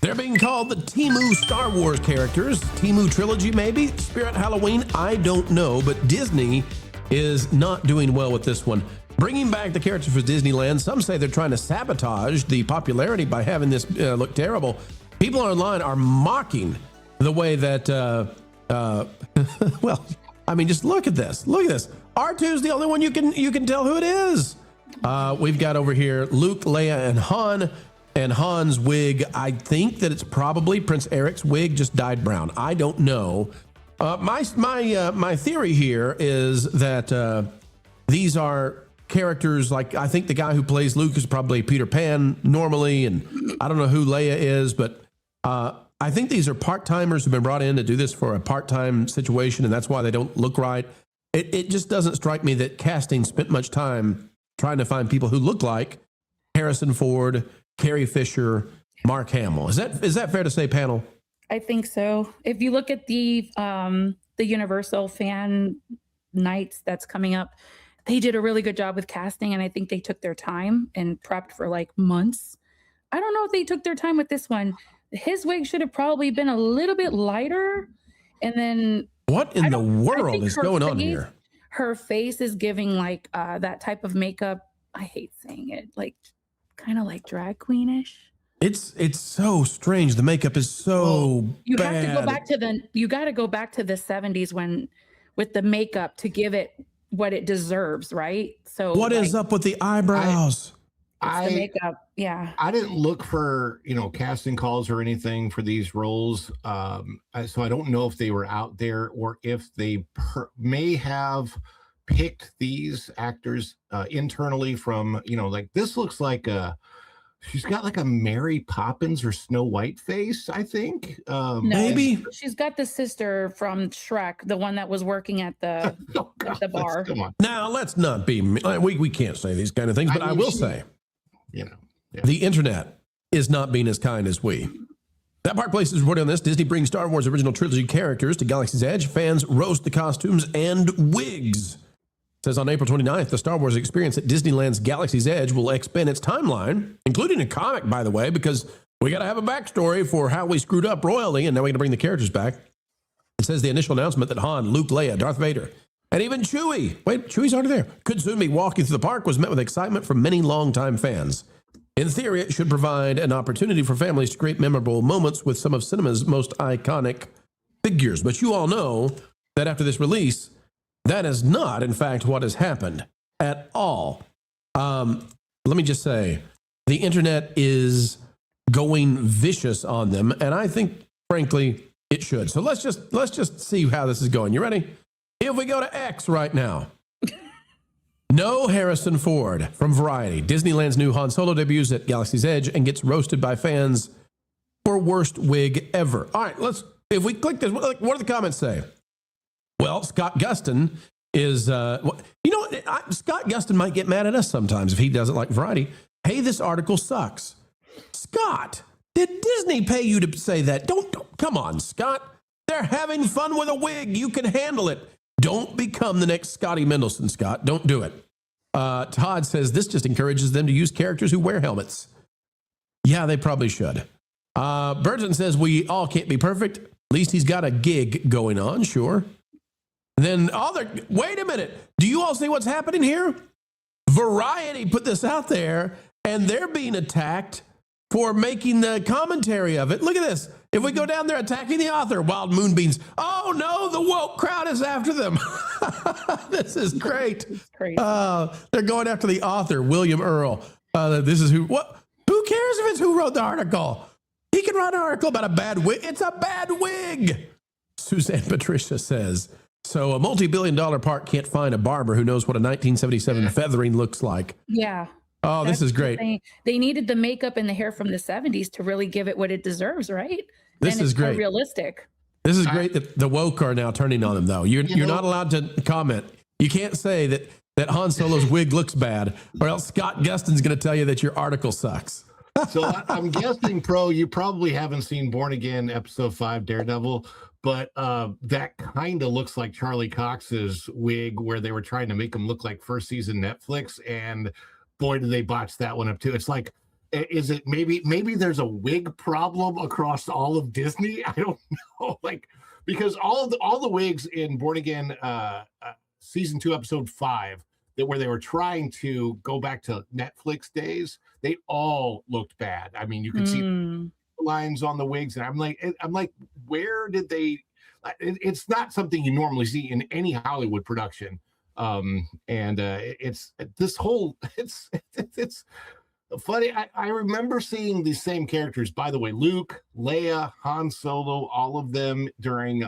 They're being called the Temu Star Wars characters. Temu trilogy, maybe? Spirit Halloween? I don't know, but Disney is not doing well with this one. Bringing back the characters for Disneyland, some say they're trying to sabotage the popularity by having this look terrible. People online are mocking the way that, well, I mean, just look at this. Look at this. R2's the only one you can tell who it is. We've got over here Luke, Leia, and Han. And Han's wig, I think that it's probably Prince Eric's wig, just dyed brown. I don't know. My theory here is that these are characters like, I think the guy who plays Luke is probably Peter Pan normally, and I don't know who Leia is, but I think these are part-timers who've been brought in to do this for a part-time situation, and that's why they don't look right. It just doesn't strike me that casting spent much time trying to find people who look like Harrison Ford, Carrie Fisher, Mark Hamill. Is that fair to say, panel? I think so. If you look at the Universal fan nights that's coming up, they did a really good job with casting, and I think they took their time and prepped for like months. I don't know if they took their time with this one. His wig should have probably been a little bit lighter, and then what in the world is going on here? Her face is giving like that type of makeup. I hate saying it, like kind of like drag queenish. It's so strange. The makeup is so you bad. have to go back to you got to go back to the 70s when with the makeup to give it what it deserves, right? So what is up with the eyebrows? The makeup. Yeah. I didn't look for, casting calls or anything for these roles. So I don't know if they were out there or if they may have picked these actors internally from, like this looks like she's got like a Mary Poppins or Snow White face, I think. No, maybe she's got the sister from Shrek, the one that was working at the at the bar. Come on. Now let's not be we can't say these kind of things, but I will say, the internet is not being as kind as we. That Park Place is reporting on this. Disney brings Star Wars original trilogy characters to Galaxy's Edge. Fans roast the costumes and wigs. It says on April 29th, the Star Wars experience at Disneyland's Galaxy's Edge will expand its timeline, including a comic, by the way, because we got to have a backstory for how we screwed up royally, and now we're going to bring the characters back. It says the initial announcement that Han, Luke, Leia, Darth Vader, and even Chewie, wait, Chewie's already there, could soon be walking through the park was met with excitement from many longtime fans. In theory, it should provide an opportunity for families to create memorable moments with some of cinema's most iconic figures. But you all know that after this release, that is not, in fact, what has happened at all. Let me just say, the internet is going vicious on them, and I think, frankly, it should. So let's just see how this is going. You ready? If we go to X right now, no Harrison Ford from Variety. Disneyland's new Han Solo debuts at Galaxy's Edge and gets roasted by fans for worst wig ever. All right, if we click this, what do the comments say? Well, Scott Gustin is, Scott Gustin might get mad at us sometimes if he doesn't like Variety. Hey, this article sucks. Scott, did Disney pay you to say that? Don't come on, Scott. They're having fun with a wig. You can handle it. Don't become the next Scotty Mendelson, Scott. Don't do it. Todd says this just encourages them to use characters who wear helmets. Yeah, they probably should. Burton says we all can't be perfect. At least he's got a gig going on, sure. Then wait a minute. Do you all see what's happening here? Variety put this out there, and they're being attacked for making the commentary of it. Look at this. If we go down there attacking the author, Wild Moonbeams. Oh no, the woke crowd is after them. This is great. They're going after the author, William Earl. This is who cares if it's who wrote the article? He can write an article about a bad wig. It's a bad wig. Suzanne Patricia says, so a multi-billion-dollar park can't find a barber who knows what a 1977 feathering looks like. Yeah. Oh, this is great. They needed the makeup and the hair from the 70s to really give it what it deserves, right? This is great. Realistic. This is great that the woke are now turning on them, though. You're not allowed to comment. You can't say that Han Solo's wig looks bad, or else Scott Gustin's going to tell you that your article sucks. So I'm guessing, Pro, you probably haven't seen Born Again Episode 5 Daredevil, but that kind of looks like Charlie Cox's wig where they were trying to make him look like first season Netflix, and boy, did they botch that one up too. It's like Is it maybe there's a wig problem across all of Disney? I don't know. Like, because all the wigs in Born Again season 2, episode 5, where they were trying to go back to Netflix days, they all looked bad. I mean, you could see lines on the wigs, and I'm like, where did they? It's not something you normally see in any Hollywood production. It's funny. I remember seeing these same characters, by the way, Luke, Leia, Han Solo, all of them during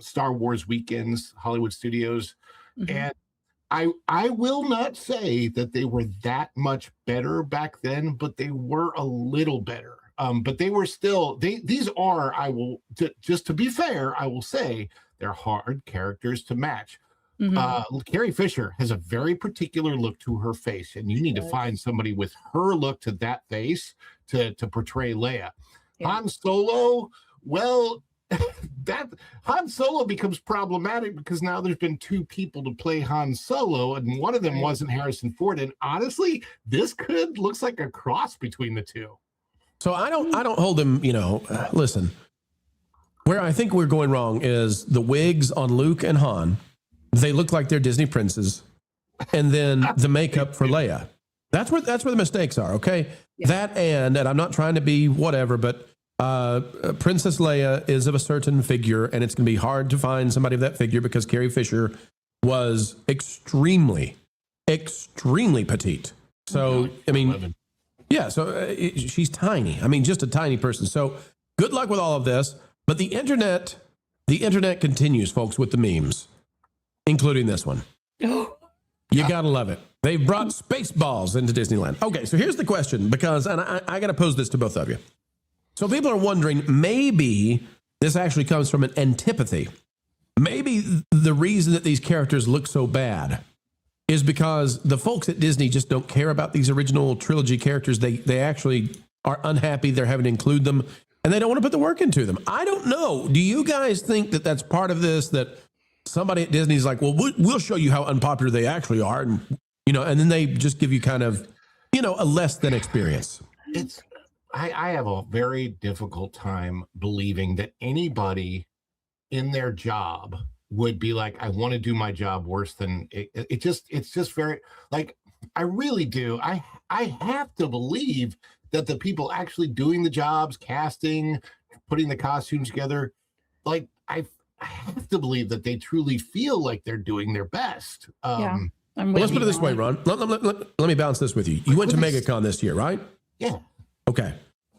Star Wars weekends, Hollywood Studios. And I will not say that they were that much better back then, but they were a little better. But they were still, these are, just to be fair, I will say they're hard characters to match. Carrie Fisher has a very particular look to her face, and you need to find somebody with her look to that face to portray Leia. Han Solo, well, that Han Solo becomes problematic because now there's been 2 people to play Han Solo, and one of them wasn't Harrison Ford. And honestly, this looks like a cross between the 2. So I don't hold them, listen, where I think we're going wrong is the wigs on Luke and Han. They look like they're Disney princes, and then the makeup for Leia. That's where the mistakes are. Okay. Yeah. That and I'm not trying to be whatever, but Princess Leia is of a certain figure, and it's going to be hard to find somebody of that figure because Carrie Fisher was extremely petite. So, I mean, yeah, so she's tiny. I mean, just a tiny person. So good luck with all of this. But the internet continues, folks, with the memes, including this one. You got to love it. They've brought Spaceballs into Disneyland. Okay, so here's the question, because, and I got to pose this to both of you. So people are wondering, maybe this actually comes from an antipathy. Maybe the reason that these characters look so bad is because the folks at Disney just don't care about these original trilogy characters. They actually are unhappy they're having to include them, and they don't want to put the work into them. I don't know. Do you guys think that that's part of this, that somebody at Disney's like, well, we'll show you how unpopular they actually are, and and then they just give you kind of, a less than experience? I have a very difficult time believing that anybody in their job would be like, I want to do my job worse than it's just very, like, I really do. I have to believe that the people actually doing the jobs, casting, putting the costumes together, like, I have to believe that they truly feel like they're doing their best. Let's put it this way, Ron. Let me bounce this with you. You went to MegaCon this year, right? Yeah. Okay.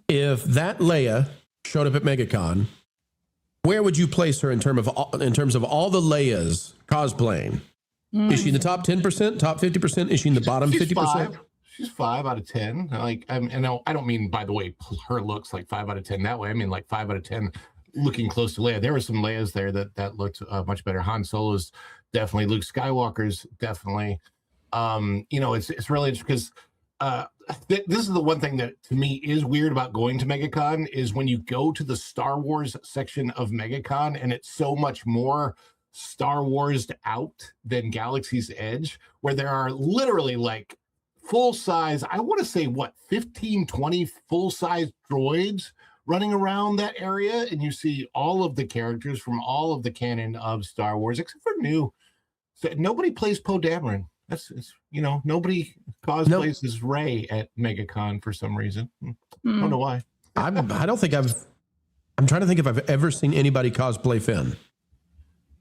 If that Leia showed up at MegaCon, where would you place her in terms of all the Leias cosplaying? Is she in the top 10%, top 50%? Is she in the bottom 50%? She's 5 out of 10. Like, I don't mean, by the way, her looks like 5 out of 10 that way. I mean, like 5 out of 10 looking close to Leia. There were some Leias there that looked much better. Han Solo's definitely. Luke Skywalker's definitely. It's really interesting because this is the one thing that to me is weird about going to MegaCon is when you go to the Star Wars section of MegaCon, and it's so much more Star Wars'd out than Galaxy's Edge, where there are literally like full size, I want to say 15, 20 full size droids running around that area, and you see all of the characters from all of the canon of Star Wars, except for new. So nobody plays Poe Dameron. Nobody cosplays as Rey at MegaCon for some reason. I don't know why. I'm trying to think if I've ever seen anybody cosplay Finn.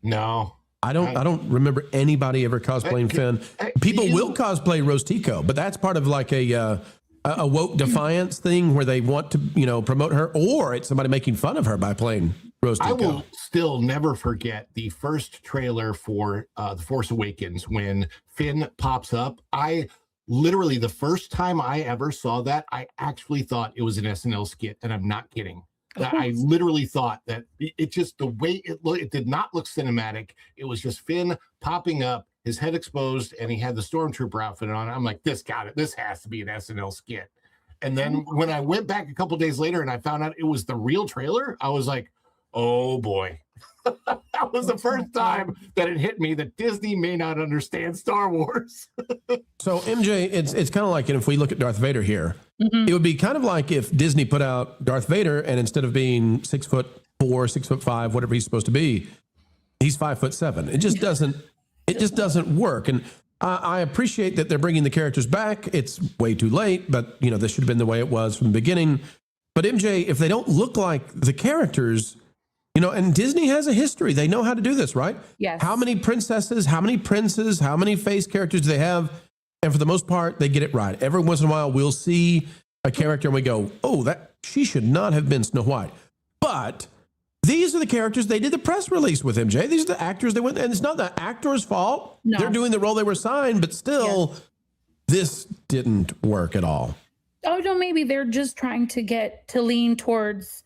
No. I don't remember anybody ever cosplaying Finn. People will cosplay Rostico, but that's part of like a woke defiance thing where they want to, promote her, or it's somebody making fun of her by playing Rostico. I will still never forget the first trailer for The Force Awakens when Finn pops up. I literally, the first time I ever saw that, I actually thought it was an SNL skit, and I'm not kidding. I literally thought that it just, the way it looked, it did not look cinematic. It was just Finn popping up, his head exposed, and he had the stormtrooper outfit on. I'm like, this has to be an SNL skit. And then when I went back a couple days later and I found out it was the real trailer, I was like, oh boy, That was the first time that it hit me that Disney may not understand Star Wars. So MJ, it's kind of like, and if we look at Darth Vader here, it would be kind of like if Disney put out Darth Vader, and instead of being 6'4", 6'5", whatever he's supposed to be, he's 5'7". It just doesn't work. And I appreciate that they're bringing the characters back. It's way too late, but this should have been the way it was from the beginning. But MJ, if they don't look like the characters, and Disney has a history. They know how to do this, right? Yes. How many princesses, how many princes, how many face characters do they have? And for the most part, they get it right. Every once in a while, we'll see a character and we go, oh, she should not have been Snow White. But these are the characters they did the press release with, MJ. These are the actors they went, and it's not the actor's fault. No. They're doing the role they were assigned, but still, this didn't work at all. Oh, no, maybe they're just trying to lean towards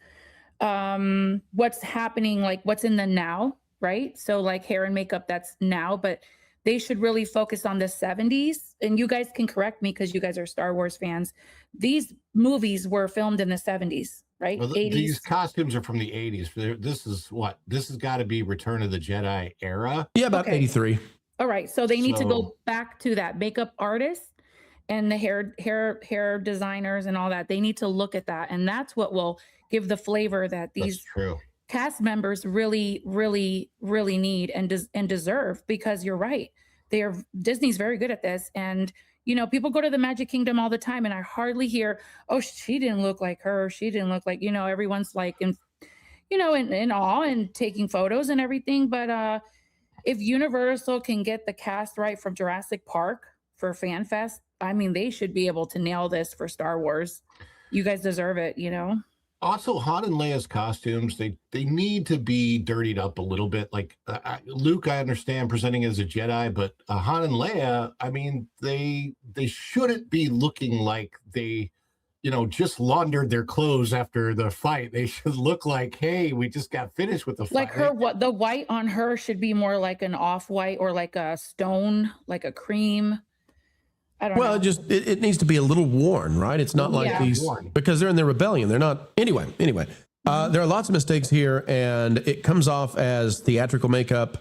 what's happening, like what's in the now, right? So like hair and makeup, that's now, but they should really focus on the 70s. And you guys can correct me because you guys are Star Wars fans. These movies were filmed in the 70s, right? Well, 80s. These costumes are from the 80s. This has got to be Return of the Jedi era. Yeah, about 83. All right. So they need to go back to that. Makeup artists and the hair designers and all that. They need to look at that. And that's what will give the flavor that these cast members really, really, really need and deserve, because you're right. Disney's very good at this. And, people go to the Magic Kingdom all the time and I hardly hear, oh, she didn't look like her. She didn't look like, everyone's like, in awe and taking photos and everything. But if Universal can get the cast right from Jurassic Park for Fan Fest, I mean, they should be able to nail this for Star Wars. You guys deserve it, Also, Han and Leia's costumes, they need to be dirtied up a little bit. Like Luke, I understand presenting as a Jedi, but Han and Leia, I mean, they shouldn't be looking like they, just laundered their clothes after the fight. They should look like, hey, we just got finished with the fight. Like the white on her should be more like an off-white or like a stone, like a cream. I don't know. It needs to be a little worn, right? It's not like these, because they're in their rebellion. They're not. Anyway, there are lots of mistakes here, and it comes off as theatrical makeup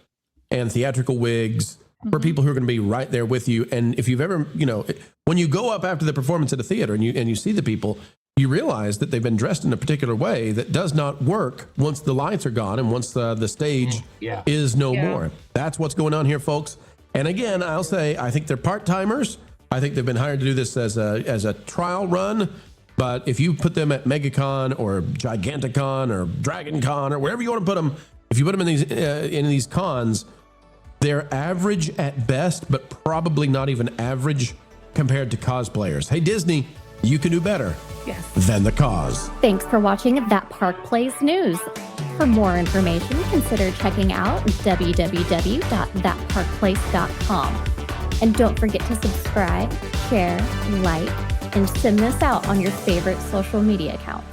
and theatrical wigs for people who are going to be right there with you. And if you've ever, when you go up after the performance at a theater and you see the people, you realize that they've been dressed in a particular way that does not work once the lights are gone and once the stage is no more. That's what's going on here, folks. And again, I'll say, I think they're part-timers. I think they've been hired to do this as a trial run, but if you put them at MegaCon or Giganticon or DragonCon or wherever you want to put them, if you put them in these cons, they're average at best, but probably not even average compared to cosplayers. Hey, Disney, you can do better than the cause. Thanks for watching That Park Plays News. For more information, consider checking out www.thatparkplace.com. And don't forget to subscribe, share, like, and send this out on your favorite social media accounts.